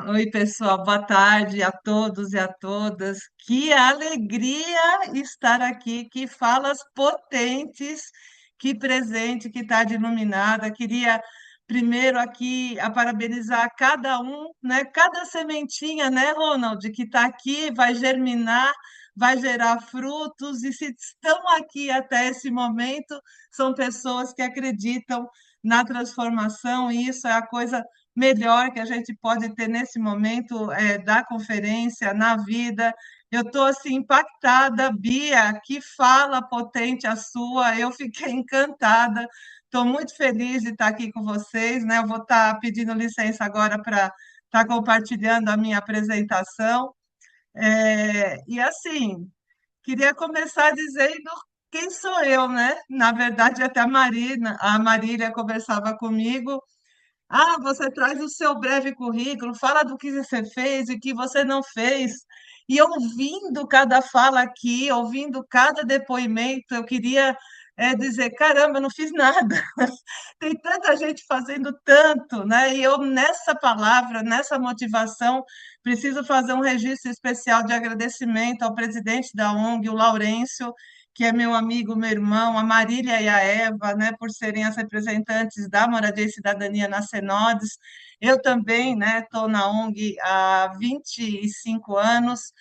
Oi, pessoal, boa tarde a todos e a todas. Que alegria estar aqui, que falas potentes, que presente, que tarde iluminada. Queria primeiro aqui parabenizar cada um, né? Cada sementinha, né, Ronald, que está aqui, vai germinar, vai gerar frutos, e se estão aqui até esse momento, são pessoas que acreditam na transformação, e isso é a coisa melhor que a gente pode ter nesse momento da conferência, na vida. Eu estou assim, impactada, Bia, que fala potente a sua, eu fiquei encantada, estou muito feliz de estar aqui com vocês, né? Eu vou estar pedindo licença agora para estar compartilhando a minha apresentação. E assim, queria começar dizendo quem sou eu, né? Na verdade, até a Marília conversava comigo. Você traz o seu breve currículo, fala do que você fez e o que você não fez. E ouvindo cada fala aqui, ouvindo cada depoimento, eu queria dizer, caramba, eu não fiz nada. Tem tanta gente fazendo tanto, né? E eu, nessa palavra, nessa motivação, preciso fazer um registro especial de agradecimento ao presidente da ONG, o Laurêncio, que é meu amigo, meu irmão, a Marília e a Eva, né, por serem as representantes da Moradia e Cidadania na Senodes. Eu também, né, estou na ONG há 25 anos.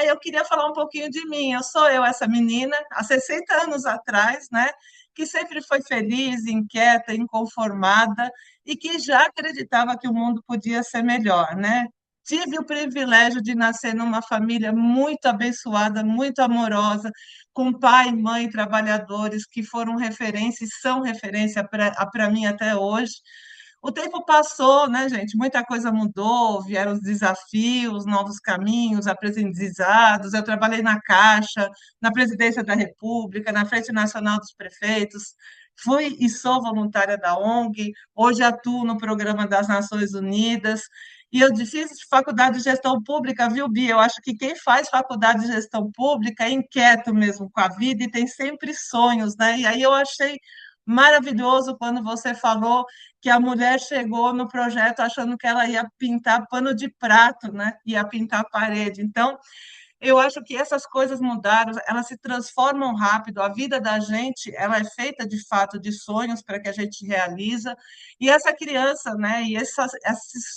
Eu queria falar um pouquinho de mim. Eu, essa menina, há 60 anos atrás, né, que sempre foi feliz, inquieta, inconformada e que já acreditava que o mundo podia ser melhor, né? Tive o privilégio de nascer numa família muito abençoada, muito amorosa, com pai e mãe trabalhadores que foram referência e são referência para mim até hoje. O tempo passou, né, gente? Muita coisa mudou, vieram os desafios, novos caminhos, aprendizados. Eu trabalhei na Caixa, na Presidência da República, na Frente Nacional dos Prefeitos. Fui e sou voluntária da ONG, hoje atuo no Programa das Nações Unidas. E eu fiz faculdade de gestão pública, viu, Bia? Eu acho que quem faz faculdade de gestão pública é inquieto mesmo com a vida e tem sempre sonhos, né? E aí eu achei maravilhoso quando você falou que a mulher chegou no projeto achando que ela ia pintar pano de prato, né? Ia pintar a parede. Então, eu acho que essas coisas mudaram, elas se transformam rápido. A vida da gente, ela é feita de fato de sonhos para que a gente realiza. E essa criança, né, e esses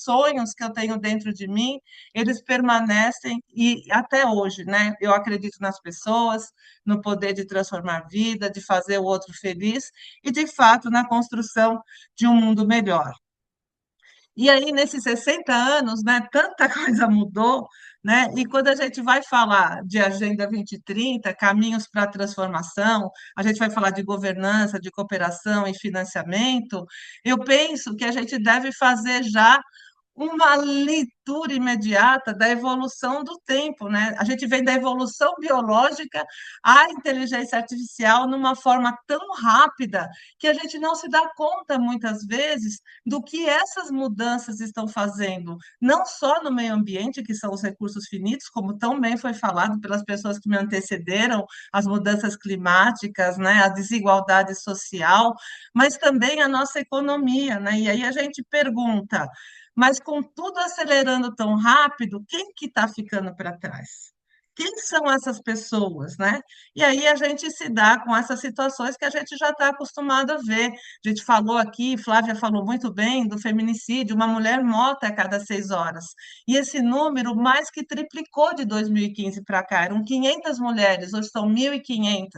sonhos que eu tenho dentro de mim, eles permanecem e até hoje, né? Eu acredito nas pessoas, no poder de transformar a vida, de fazer o outro feliz e de fato na construção de um mundo melhor. E aí, nesses 60 anos, né, tanta coisa mudou, né? E quando a gente vai falar de Agenda 2030, caminhos para a transformação, a gente vai falar de governança, de cooperação e financiamento, eu penso que a gente deve fazer já uma leitura imediata da evolução do tempo, né? A gente vem da evolução biológica à inteligência artificial numa forma tão rápida que a gente não se dá conta, muitas vezes, do que essas mudanças estão fazendo, não só no meio ambiente, que são os recursos finitos, como tão bem foi falado pelas pessoas que me antecederam, as mudanças climáticas, né? A desigualdade social, mas também a nossa economia, né? E aí a gente pergunta, mas com tudo acelerando tão rápido, quem que está ficando para trás? Quem são essas pessoas, né? E aí a gente se dá com essas situações que a gente já está acostumado a ver. A gente falou aqui, Flávia falou muito bem do feminicídio, uma mulher morta a cada 6 horas. E esse número mais que triplicou de 2015 para cá. Eram 500 mulheres, hoje são 1.500.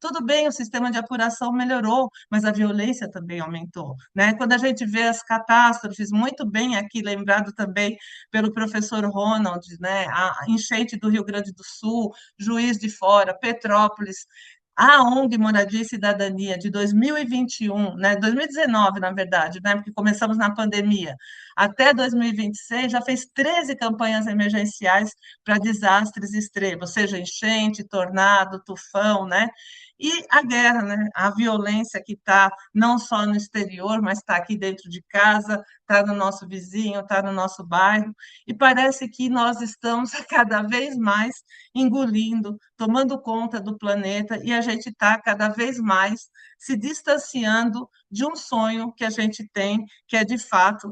Tudo bem, o sistema de apuração melhorou, mas a violência também aumentou, né? Quando a gente vê as catástrofes, muito bem aqui lembrado também pelo professor Ronald, né? A enchente do Rio Grande do Sul, Juiz de Fora, Petrópolis, a ONG Moradia e Cidadania de 2021, né, 2019, na verdade, né, porque começamos na pandemia, até 2026, já fez 13 campanhas emergenciais para desastres extremos, seja enchente, tornado, tufão, né? E a guerra, né? A violência que está não só no exterior, mas está aqui dentro de casa, está no nosso vizinho, está no nosso bairro, e parece que nós estamos cada vez mais engolindo, tomando conta do planeta, e a gente está cada vez mais se distanciando de um sonho que a gente tem, que é de fato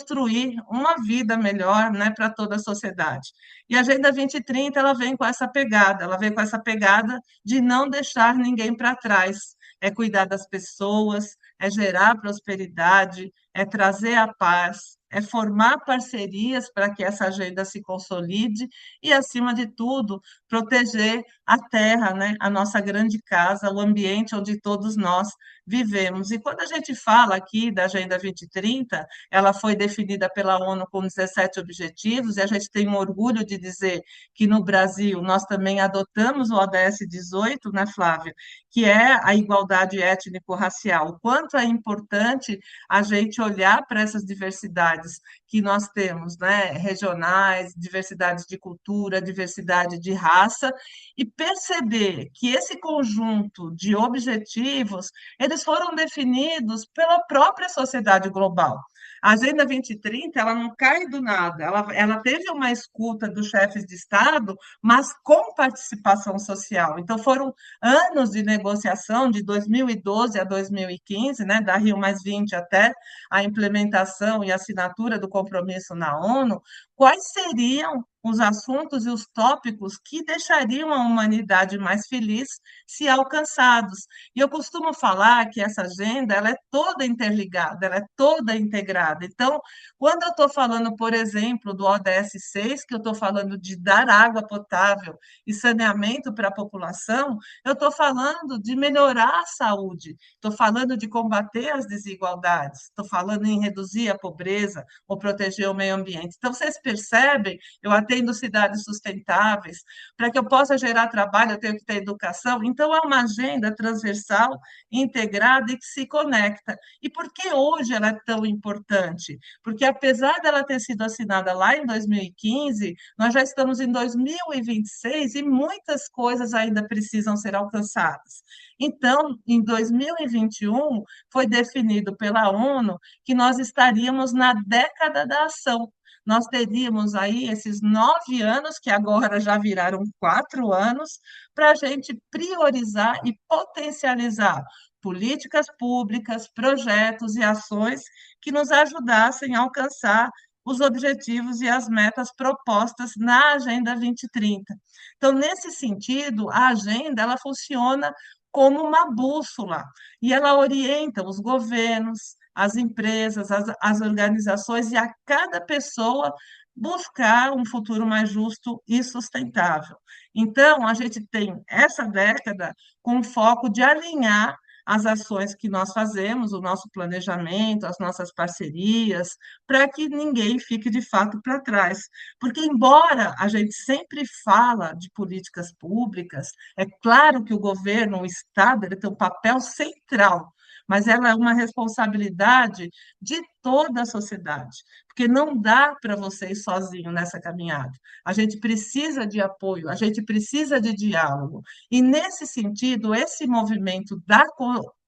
construir uma vida melhor, né, para toda a sociedade. E a Agenda 2030 ela vem com essa pegada, ela vem com essa pegada de não deixar ninguém para trás, é cuidar das pessoas, é gerar prosperidade, é trazer a paz, é formar parcerias para que essa agenda se consolide e, acima de tudo, proteger a terra, né? A nossa grande casa, o ambiente onde todos nós vivemos. E quando a gente fala aqui da Agenda 2030, ela foi definida pela ONU com 17 objetivos, e a gente tem um orgulho de dizer que no Brasil nós também adotamos o ODS 18, né, Flávia? Que é a igualdade étnico-racial. O quanto é importante a gente olhar para essas diversidades que nós temos, né, regionais, diversidades de cultura, diversidade de raça, e perceber que esse conjunto de objetivos, eles foram definidos pela própria sociedade global. A Agenda 2030, ela não cai do nada, ela teve uma escuta dos chefes de Estado, mas com participação social. Então, foram anos de negociação, de 2012 a 2015, né, da Rio+20 até a implementação e assinatura do compromisso na ONU, quais seriam os assuntos e os tópicos que deixariam a humanidade mais feliz se alcançados. E eu costumo falar que essa agenda ela é toda interligada, ela é toda integrada. Então, quando eu estou falando, por exemplo, do ODS 6, que eu estou falando de dar água potável e saneamento para a população, eu estou falando de melhorar a saúde, estou falando de combater as desigualdades, estou falando em reduzir a pobreza ou proteger o meio ambiente. Então, vocês percebem, eu atendo cidades sustentáveis, para que eu possa gerar trabalho, eu tenho que ter educação. Então, é uma agenda transversal, integrada e que se conecta. E por que hoje ela é tão importante? Porque, apesar dela ter sido assinada lá em 2015, nós já estamos em 2026 e muitas coisas ainda precisam ser alcançadas. Então, em 2021, foi definido pela ONU que nós estaríamos na década da ação. Nós teríamos aí esses 9 anos, que agora já viraram 4 anos, para a gente priorizar e potencializar políticas públicas, projetos e ações que nos ajudassem a alcançar os objetivos e as metas propostas na Agenda 2030. Então, nesse sentido, a agenda ela funciona como uma bússola e ela orienta os governos, as empresas, as organizações e a cada pessoa buscar um futuro mais justo e sustentável. Então, a gente tem essa década com o foco de alinhar as ações que nós fazemos, o nosso planejamento, as nossas parcerias, para que ninguém fique de fato para trás. Porque, embora a gente sempre fala de políticas públicas, é claro que o governo, o Estado, ele tem um papel central, mas ela é uma responsabilidade de toda a sociedade, porque não dá para você ir sozinho nessa caminhada. A gente precisa de apoio, a gente precisa de diálogo. E, nesse sentido, esse movimento da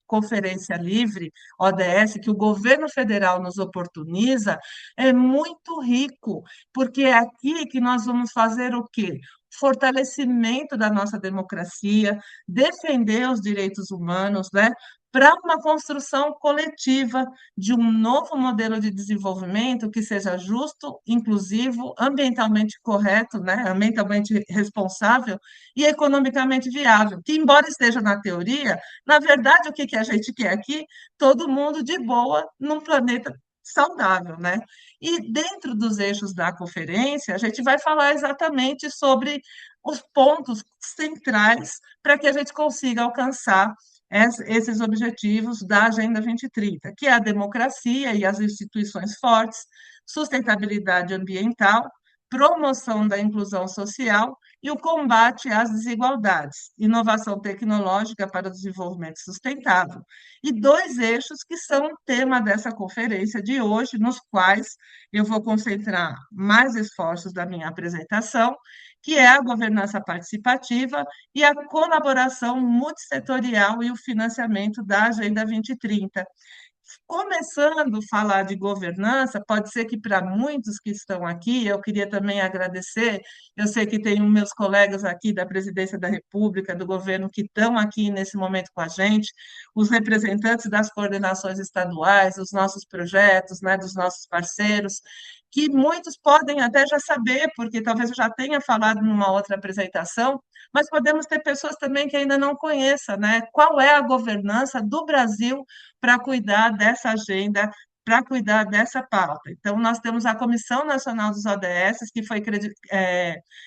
Conferência Livre, ODS, que o governo federal nos oportuniza, é muito rico, porque é aqui que nós vamos fazer o quê? Fortalecimento da nossa democracia, defender os direitos humanos, né? Para uma construção coletiva de um novo modelo de desenvolvimento que seja justo, inclusivo, ambientalmente correto, né? Ambientalmente responsável e economicamente viável, que, embora esteja na teoria, na verdade, o que a gente quer aqui? Todo mundo de boa num planeta saudável, né? E dentro dos eixos da conferência, a gente vai falar exatamente sobre os pontos centrais para que a gente consiga alcançar esses objetivos da Agenda 2030, que é a democracia e as instituições fortes, sustentabilidade ambiental, promoção da inclusão social e o combate às desigualdades, inovação tecnológica para o desenvolvimento sustentável. E dois eixos que são o tema dessa conferência de hoje, nos quais eu vou concentrar mais esforços da minha apresentação, que é a governança participativa e a colaboração multissetorial e o financiamento da Agenda 2030, Começando a falar de governança, pode ser que para muitos que estão aqui, eu queria também agradecer, eu sei que tem os meus colegas aqui da Presidência da República, do governo, que estão aqui nesse momento com a gente, os representantes das coordenações estaduais, os nossos projetos, né, dos nossos parceiros, que muitos podem até já saber, porque talvez eu já tenha falado numa outra apresentação, mas podemos ter pessoas também que ainda não conheçam, né? Qual é a governança do Brasil para cuidar dessa agenda, para cuidar dessa pauta. Então, nós temos a Comissão Nacional dos ODS, que foi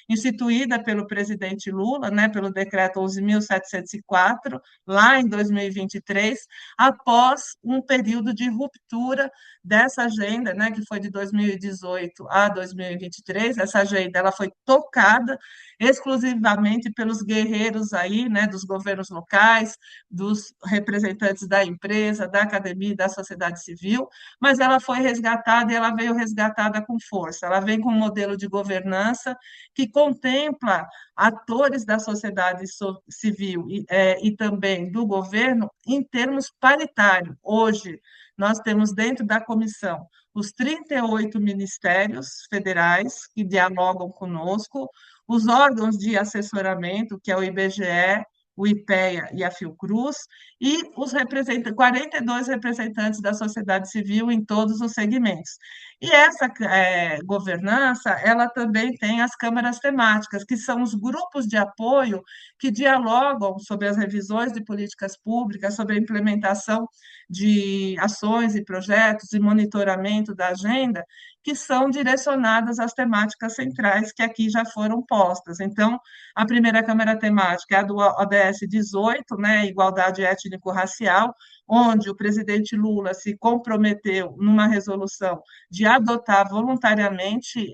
instituída pelo presidente Lula, né, pelo decreto 11.704, lá em 2023, após um período de ruptura dessa agenda, né, que foi de 2018 a 2023. Essa agenda ela foi tocada exclusivamente pelos guerreiros aí, né, dos governos locais, dos representantes da empresa, da academia e da sociedade civil, mas ela foi resgatada e ela veio resgatada com força. Ela vem com um modelo de governança que contempla atores da sociedade civil e também do governo em termos paritários. Hoje, nós temos dentro da comissão os 38 ministérios federais que dialogam conosco, os órgãos de assessoramento, que é o IBGE, o IPEA e a Fiocruz, e os 42 representantes da sociedade civil em todos os segmentos. E essa governança, ela também tem as câmaras temáticas, que são os grupos de apoio que dialogam sobre as revisões de políticas públicas, sobre a implementação de ações e projetos e monitoramento da agenda, que são direcionadas às temáticas centrais que aqui já foram postas. Então, a primeira câmara temática é a do ODS 18, né, Igualdade Étnico-Racial, onde o presidente Lula se comprometeu numa resolução de adotar voluntariamente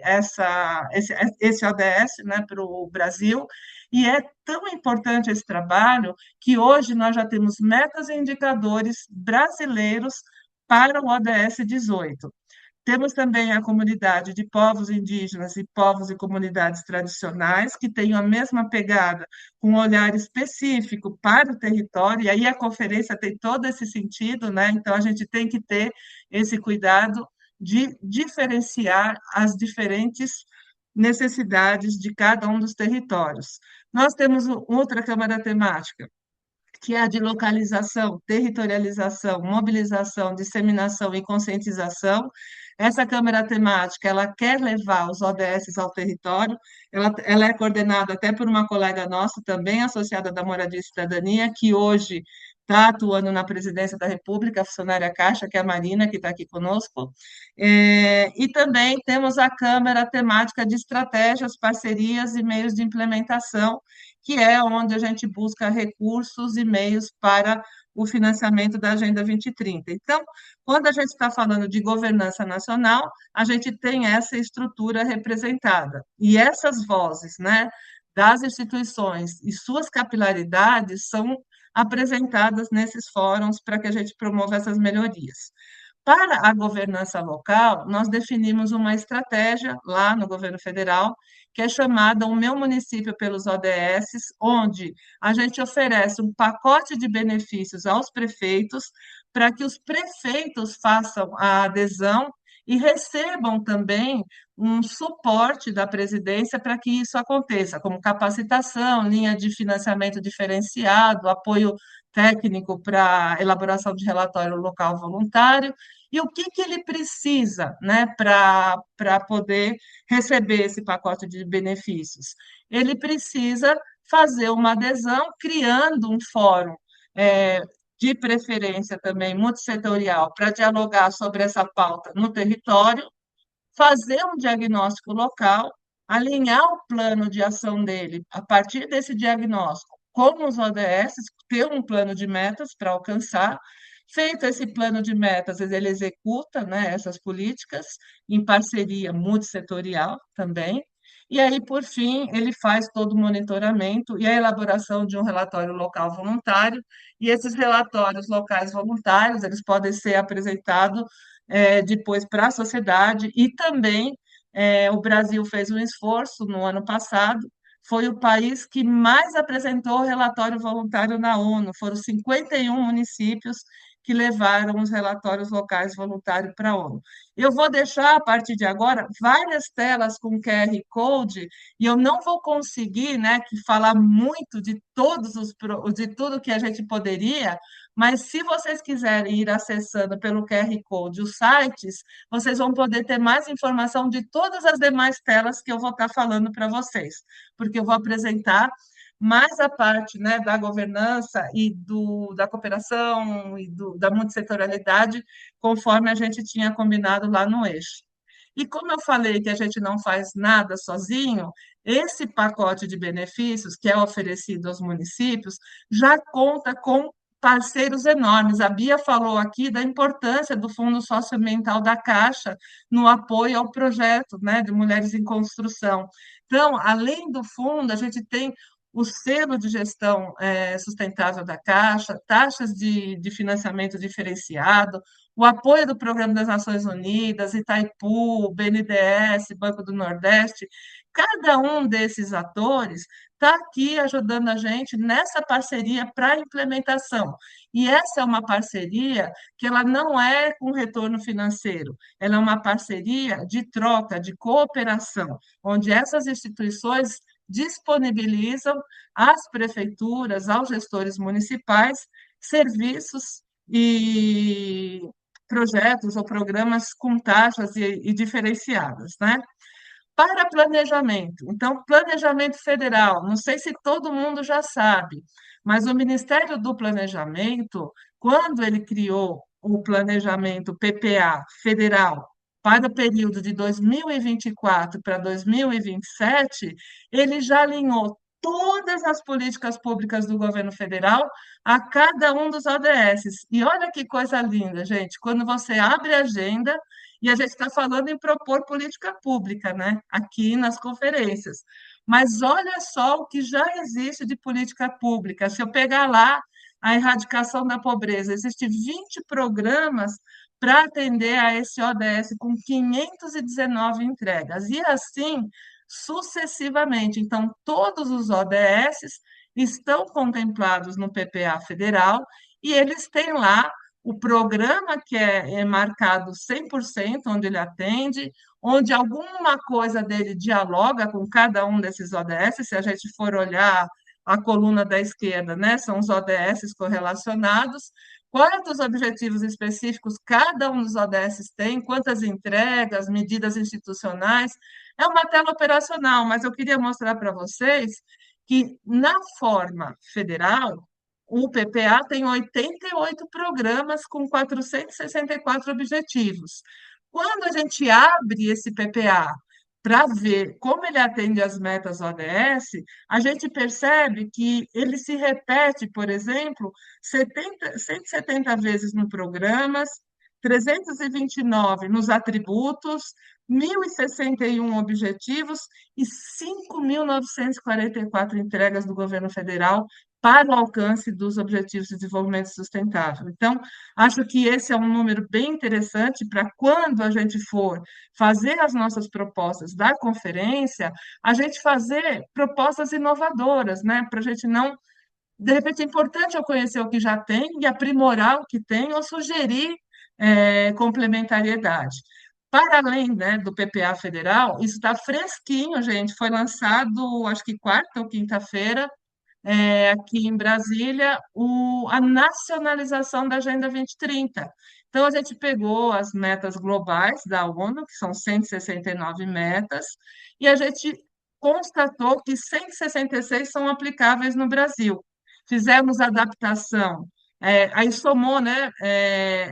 esse ODS, né, para o Brasil, e é tão importante esse trabalho que hoje nós já temos metas e indicadores brasileiros para o ODS 18. Temos também a comunidade de povos indígenas e povos e comunidades tradicionais, que têm a mesma pegada, com um olhar específico para o território, e aí a conferência tem todo esse sentido, né? Então, a gente tem que ter esse cuidado de diferenciar as diferentes necessidades de cada um dos territórios. Nós temos outra Câmara temática, que é a de localização, territorialização, mobilização, disseminação e conscientização. Essa Câmara Temática, ela quer levar os ODS ao território, ela é coordenada até por uma colega nossa, também associada da Moradia e Cidadania, que hoje está atuando na presidência da República, a funcionária Caixa, que é a Marina, que está aqui conosco. E também temos a Câmara Temática de Estratégias, Parcerias e Meios de Implementação, que é onde a gente busca recursos e meios para o financiamento da Agenda 2030. Então, quando a gente está falando de governança nacional, a gente tem essa estrutura representada. E essas vozes, né, das instituições e suas capilaridades são apresentadas nesses fóruns para que a gente promova essas melhorias. Para a governança local, nós definimos uma estratégia lá no governo federal, que é chamada O Meu Município pelos ODS, onde a gente oferece um pacote de benefícios aos prefeitos, para que os prefeitos façam a adesão e recebam também um suporte da presidência para que isso aconteça, como capacitação, linha de financiamento diferenciado, apoio técnico para elaboração de relatório local voluntário, e o que ele precisa, né, para poder receber esse pacote de benefícios? Ele precisa fazer uma adesão, criando um fórum é, de preferência também multissetorial para dialogar sobre essa pauta no território, fazer um diagnóstico local, alinhar o plano de ação dele a partir desse diagnóstico com os ODS, ter um plano de metas para alcançar. Feito esse plano de metas, ele executa, né, essas políticas em parceria multissetorial também. E aí, por fim, ele faz todo o monitoramento e a elaboração de um relatório local voluntário. E esses relatórios locais voluntários, eles podem ser apresentados depois para a sociedade, e também o Brasil fez um esforço no ano passado, foi o país que mais apresentou relatório voluntário na ONU, foram 51 municípios que levaram os relatórios locais voluntários para a ONU. Eu vou deixar, a partir de agora, várias telas com QR Code, e eu não vou conseguir, né, que falar muito de de tudo que a gente poderia, mas se vocês quiserem ir acessando pelo QR Code os sites, vocês vão poder ter mais informação de todas as demais telas que eu vou estar falando para vocês, porque eu vou apresentar mais a parte, né, da governança e da cooperação e da multissetorialidade, conforme a gente tinha combinado lá no eixo. E como eu falei que a gente não faz nada sozinho, esse pacote de benefícios que é oferecido aos municípios já conta com parceiros enormes. A Bia falou aqui da importância do Fundo Socioambiental da Caixa no apoio ao projeto, né, de Mulheres em Construção. Então, além do fundo, a gente tem o selo de gestão sustentável da Caixa, taxas de financiamento diferenciado, o apoio do Programa das Nações Unidas, Itaipu, BNDES, Banco do Nordeste. Cada um desses atores está aqui ajudando a gente nessa parceria para a implementação. E essa é uma parceria que ela não é com retorno financeiro, ela é uma parceria de troca, de cooperação, onde essas instituições disponibilizam às prefeituras, aos gestores municipais, serviços e projetos ou programas com taxas e diferenciadas, né? Para planejamento, então, planejamento federal, não sei se todo mundo já sabe, mas o Ministério do Planejamento, quando ele criou o planejamento PPA federal para o período de 2024 para 2027, ele já alinhou todas as políticas públicas do governo federal a cada um dos ODSs. E olha que coisa linda, gente, quando você abre a agenda, e a gente está falando em propor política pública, né? Aqui nas conferências. Mas olha só o que já existe de política pública. Se eu pegar lá a erradicação da pobreza, existem 20 programas para atender a esse ODS com 519 entregas. E assim sucessivamente. Então, todos os ODSs estão contemplados no PPA federal e eles têm lá o programa que é marcado 100%, onde ele atende, onde alguma coisa dele dialoga com cada um desses ODS, se a gente for olhar a coluna da esquerda, né, são os ODS correlacionados, quantos objetivos específicos cada um dos ODS tem, quantas entregas, medidas institucionais, é uma tela operacional, mas eu queria mostrar para vocês que na forma federal, o PPA tem 88 programas com 464 objetivos. Quando a gente abre esse PPA para ver como ele atende às metas ODS, a gente percebe que ele se repete, por exemplo, 170 vezes no programas, 329 nos atributos, 1.061 objetivos e 5.944 entregas do governo federal para o alcance dos Objetivos de Desenvolvimento Sustentável. Então, acho que esse é um número bem interessante para quando a gente for fazer as nossas propostas da conferência, a gente fazer propostas inovadoras, né? Para a gente não. De repente, é importante eu conhecer o que já tem e aprimorar o que tem ou sugerir complementariedade. Para além, né, do PPA federal, isso está fresquinho, gente. Foi lançado, acho que quarta ou quinta-feira, aqui em Brasília, a nacionalização da Agenda 2030. Então, a gente pegou as metas globais da ONU, que são 169 metas, e a gente constatou que 166 são aplicáveis no Brasil. Fizemos adaptação, aí somou, né,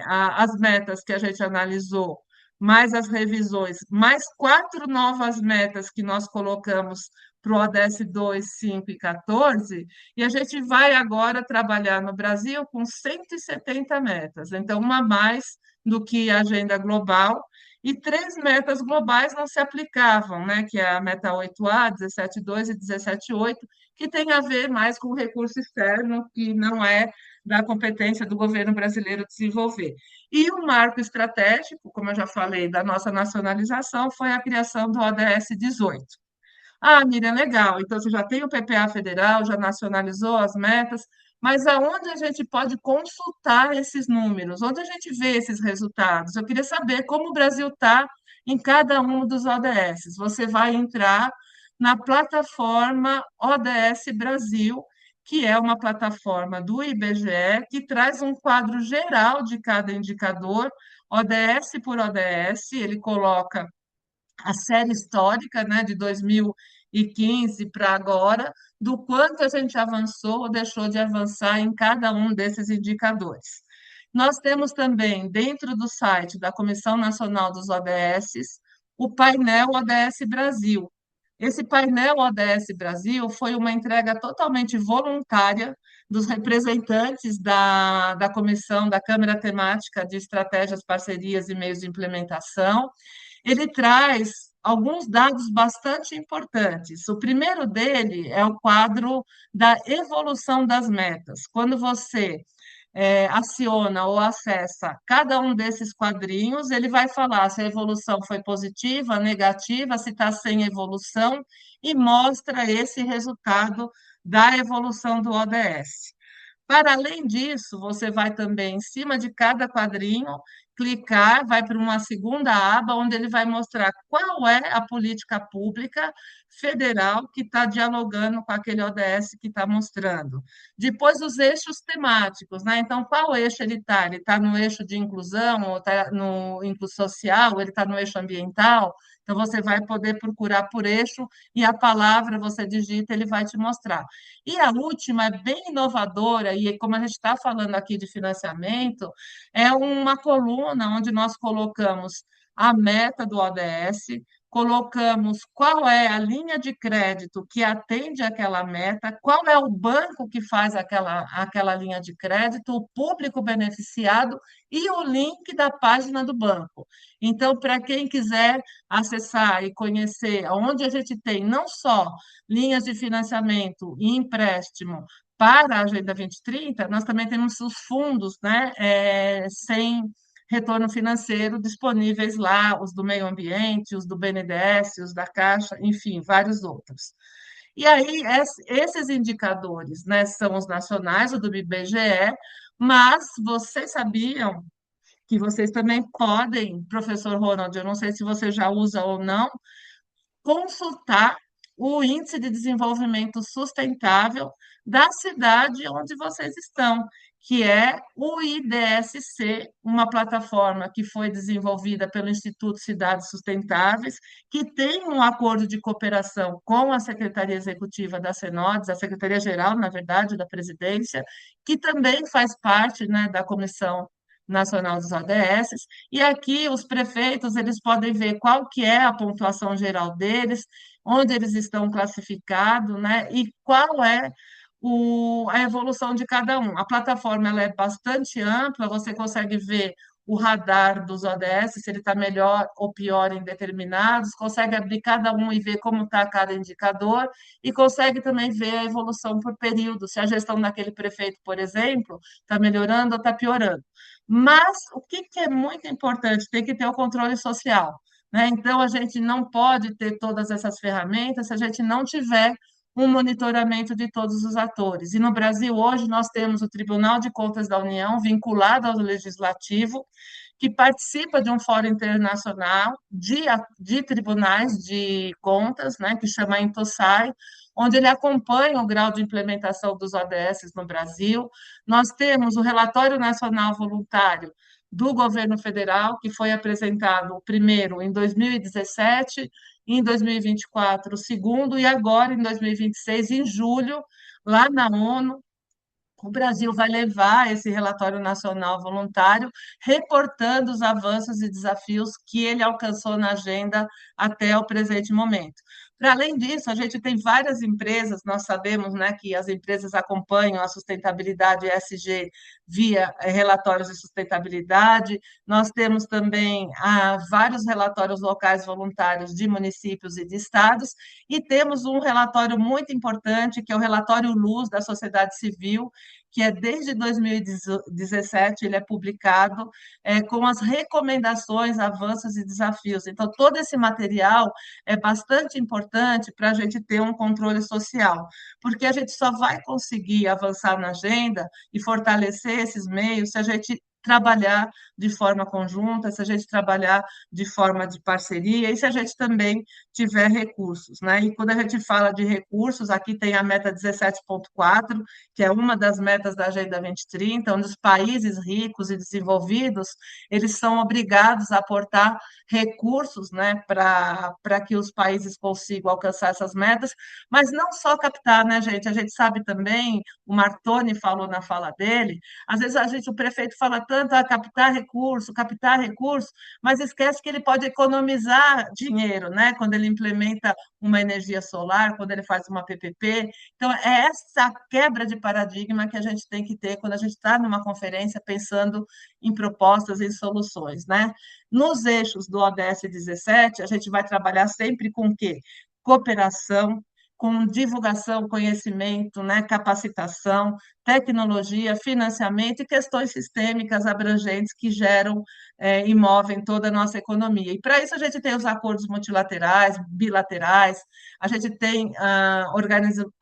as metas que a gente analisou, mais as revisões, mais 4 novas metas que nós colocamos para o ODS 2, 5 e 14, e a gente vai agora trabalhar no Brasil com 170 metas, então uma a mais do que a agenda global, e 3 metas globais não se aplicavam, né? Que é a meta 8A, 17.2 e 17.8, que tem a ver mais com o recurso externo, que não é da competência do governo brasileiro desenvolver. E o marco estratégico, como eu já falei, da nossa nacionalização, foi a criação do ODS 18. Ah, Miriam, legal. Então, você já tem o PPA federal, já nacionalizou as metas, mas aonde a gente pode consultar esses números? Onde a gente vê esses resultados? Eu queria saber como o Brasil está em cada um dos ODS. Você vai entrar na plataforma ODS Brasil, que é uma plataforma do IBGE, que traz um quadro geral de cada indicador, ODS por ODS, ele coloca a série histórica, né, de 2015 para agora, do quanto a gente avançou ou deixou de avançar em cada um desses indicadores. Nós temos também, dentro do site da Comissão Nacional dos ODS, o painel ODS Brasil. Esse painel ODS Brasil foi uma entrega totalmente voluntária dos representantes da comissão da Câmara Temática de Estratégias, Parcerias e Meios de Implementação. Ele traz alguns dados bastante importantes. O primeiro dele é o quadro da evolução das metas. Quando você aciona ou acessa cada um desses quadrinhos, ele vai falar se a evolução foi positiva, negativa, se está sem evolução, e mostra esse resultado da evolução do ODS. Para além disso, você vai também, em cima de cada quadrinho, clicar, vai para uma segunda aba, onde ele vai mostrar qual é a política pública federal que está dialogando com aquele ODS que está mostrando. Depois, os eixos temáticos, né? Então, qual eixo ele está? Ele está no eixo de inclusão, ou está no inclusão social, ou ele está no eixo ambiental? Então, você vai poder procurar por eixo e a palavra você digita, ele vai te mostrar. E a última é bem inovadora, e como a gente está falando aqui de financiamento, é uma coluna onde nós colocamos a meta do ODS, colocamos qual é a linha de crédito que atende aquela meta, qual é o banco que faz aquela linha de crédito, o público beneficiado e o link da página do banco. Então, para quem quiser acessar e conhecer onde a gente tem não só linhas de financiamento e empréstimo para a Agenda 2030, nós também temos os fundos, né, sem retorno financeiro disponíveis lá, os do meio ambiente, os do BNDES, os da Caixa, enfim, vários outros. E aí, esses indicadores, né, são os nacionais, o do IBGE, mas vocês sabiam que vocês também podem, professor Ronald, eu não sei se você já usa ou não, consultar o Índice de Desenvolvimento Sustentável da cidade onde vocês estão, que é o IDSC, uma plataforma que foi desenvolvida pelo Instituto Cidades Sustentáveis, que tem um acordo de cooperação com a Secretaria Executiva da Senodes, a Secretaria-Geral, na verdade, da Presidência, que também faz parte, né, da Comissão Nacional dos ODS, e aqui os prefeitos eles podem ver qual que é a pontuação geral deles, onde eles estão classificados, né, e qual é a evolução de cada um. A plataforma ela é bastante ampla, você consegue ver o radar dos ODS, se ele está melhor ou pior em determinados, consegue abrir cada um e ver como está cada indicador, e consegue também ver a evolução por período, se a gestão daquele prefeito, por exemplo, está melhorando ou está piorando. Mas o que é muito importante? Tem que ter o controle social, né? Então, a gente não pode ter todas essas ferramentas se a gente não tiver um monitoramento de todos os atores. E no Brasil, hoje, nós temos o Tribunal de Contas da União, vinculado ao Legislativo, que participa de um fórum internacional de tribunais de contas, né, que chama Intosai, onde ele acompanha o grau de implementação dos ODS no Brasil. Nós temos o Relatório Nacional Voluntário do Governo Federal, que foi apresentado o primeiro em 2017, em 2024 o segundo, e agora em 2026, em julho, lá na ONU, o Brasil vai levar esse relatório nacional voluntário, reportando os avanços e desafios que ele alcançou na agenda até o presente momento. Para além disso, a gente tem várias empresas, nós sabemos, né, que as empresas acompanham a sustentabilidade ESG via relatórios de sustentabilidade, nós temos também vários relatórios locais voluntários de municípios e de estados, e temos um relatório muito importante, que é o relatório Luz da sociedade civil, que é desde 2017, ele é publicado com as recomendações, avanços e desafios. Então, todo esse material é bastante importante para a gente ter um controle social, porque a gente só vai conseguir avançar na agenda e fortalecer esses meios se a gente trabalhar de forma conjunta, se a gente trabalhar de forma de parceria e se a gente também tiver recursos, né? E quando a gente fala de recursos, aqui tem a meta 17.4, que é uma das metas da Agenda 2030, onde os países ricos e desenvolvidos, eles são obrigados a aportar recursos, né, para que os países consigam alcançar essas metas, mas não só captar, né, gente? A gente sabe também, o Martoni falou na fala dele, às vezes o prefeito fala tanto a captar recurso, mas esquece que ele pode economizar dinheiro, né? Quando ele implementa uma energia solar, quando ele faz uma PPP. Então, é essa quebra de paradigma que a gente tem que ter quando a gente está numa conferência pensando em propostas e soluções, né? Nos eixos do ODS 17, a gente vai trabalhar sempre com o quê? Cooperação, com divulgação, conhecimento, né, capacitação, tecnologia, financiamento e questões sistêmicas abrangentes que geram e movem toda a nossa economia. E para isso a gente tem os acordos multilaterais, bilaterais, a gente tem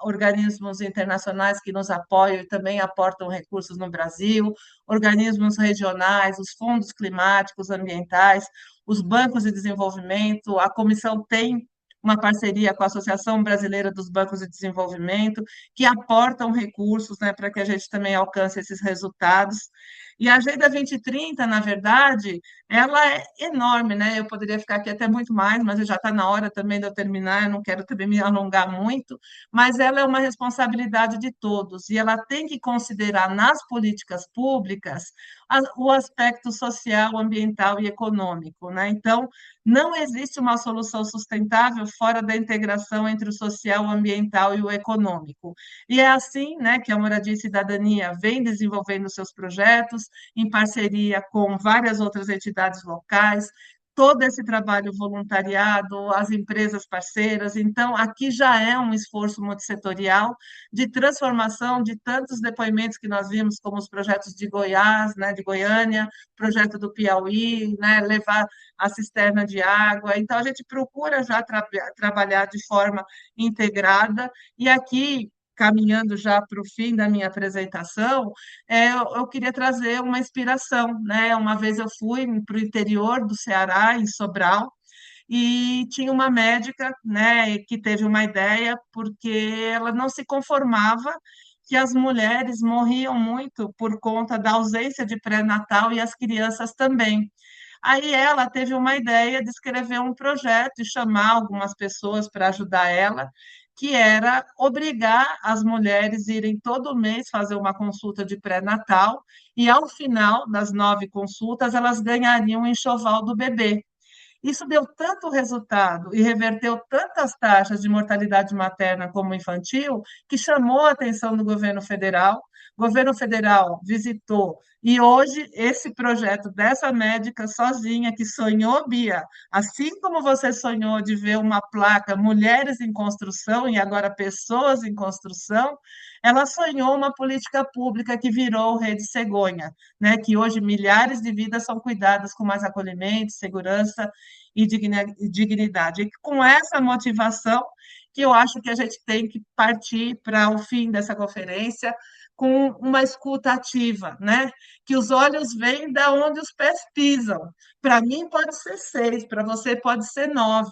organismos internacionais que nos apoiam e também aportam recursos no Brasil, organismos regionais, os fundos climáticos, ambientais, os bancos de desenvolvimento, a comissão tem uma parceria com a Associação Brasileira dos Bancos de Desenvolvimento, que aportam recursos, né, para que a gente também alcance esses resultados. E a Agenda 2030, na verdade, ela é enorme, né? Eu poderia ficar aqui até muito mais, mas já está na hora também de eu terminar, eu não quero também me alongar muito, mas ela é uma responsabilidade de todos, e ela tem que considerar nas políticas públicas o aspecto social, ambiental e econômico, né? Então, não existe uma solução sustentável fora da integração entre o social, o ambiental e o econômico. E é assim, né, que a Moradia e Cidadania vem desenvolvendo seus projetos em parceria com várias outras entidades locais, todo esse trabalho voluntariado, as empresas parceiras. Então, aqui já é um esforço multissetorial de transformação de tantos depoimentos que nós vimos, como os projetos de Goiás, né, de Goiânia, projeto do Piauí, né, levar a cisterna de água. Então, a gente procura já trabalhar de forma integrada, e aqui, caminhando já para o fim da minha apresentação, eu queria trazer uma inspiração, né? Uma vez eu fui para o interior do Ceará, em Sobral, e tinha uma médica, né, que teve uma ideia, porque ela não se conformava que as mulheres morriam muito por conta da ausência de pré-natal e as crianças também. Aí ela teve uma ideia de escrever um projeto e chamar algumas pessoas para ajudar ela, que era obrigar as mulheres a irem todo mês fazer uma consulta de pré-natal, e ao final das 9 consultas elas ganhariam o enxoval do bebê. Isso deu tanto resultado e reverteu tantas taxas de mortalidade materna como infantil, que chamou a atenção do governo federal. O governo federal visitou, e hoje esse projeto dessa médica sozinha, que sonhou, Bia, assim como você sonhou de ver uma placa Mulheres em Construção e agora Pessoas em Construção, ela sonhou uma política pública que virou Rede Cegonha, né? Que hoje milhares de vidas são cuidadas com mais acolhimento, segurança e dignidade. E com essa motivação que eu acho que a gente tem que partir para o fim dessa conferência com uma escuta ativa, né? Que os olhos vêm da onde os pés pisam. Para mim pode ser 6, para você pode ser 9.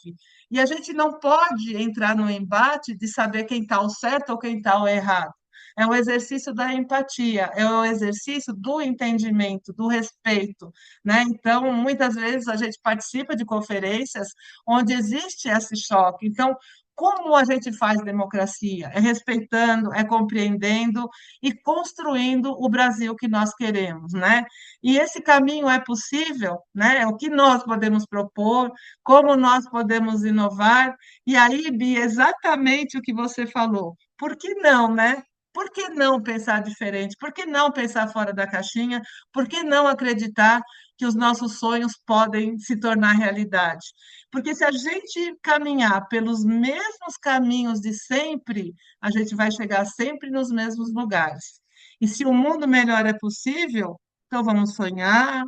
E a gente não pode entrar no embate de saber quem está o certo ou quem está o errado. É o exercício da empatia, é o exercício do entendimento, do respeito, né? Então, muitas vezes a gente participa de conferências onde existe esse choque. Então, como a gente faz democracia? É respeitando, é compreendendo e construindo o Brasil que nós queremos, né? E esse caminho é possível, né? É o que nós podemos propor, como nós podemos inovar. E aí, Bia, exatamente o que você falou. Por que não, né? Por que não pensar diferente? Por que não pensar fora da caixinha? Por que não acreditar que os nossos sonhos podem se tornar realidade? Porque se a gente caminhar pelos mesmos caminhos de sempre, a gente vai chegar sempre nos mesmos lugares. E se o mundo melhor é possível, então vamos sonhar,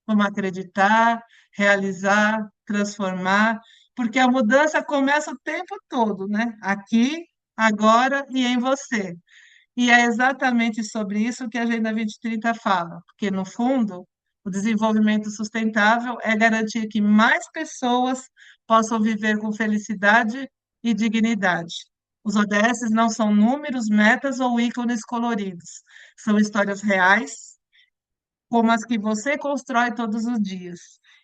vamos acreditar, realizar, transformar, porque a mudança começa o tempo todo, né? Aqui, agora e em você. E é exatamente sobre isso que a Agenda 2030 fala, porque, no fundo, o desenvolvimento sustentável é garantir que mais pessoas possam viver com felicidade e dignidade. Os ODS não são números, metas ou ícones coloridos, são histórias reais, como as que você constrói todos os dias.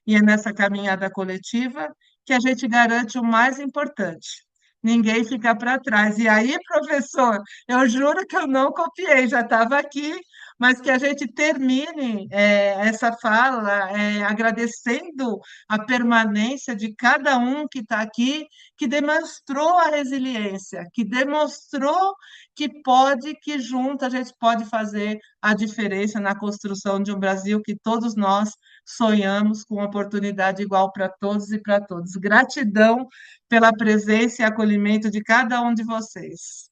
E é nessa caminhada coletiva que a gente garante o mais importante. Ninguém fica para trás. E aí, professor, eu juro que eu não copiei, já estava aqui, mas que a gente termine essa fala agradecendo a permanência de cada um que está aqui, que demonstrou a resiliência, que demonstrou que pode, que junto a gente pode fazer a diferença na construção de um Brasil que todos nós sonhamos com oportunidade igual para todos e para todos. Gratidão pela presença e acolhimento de cada um de vocês.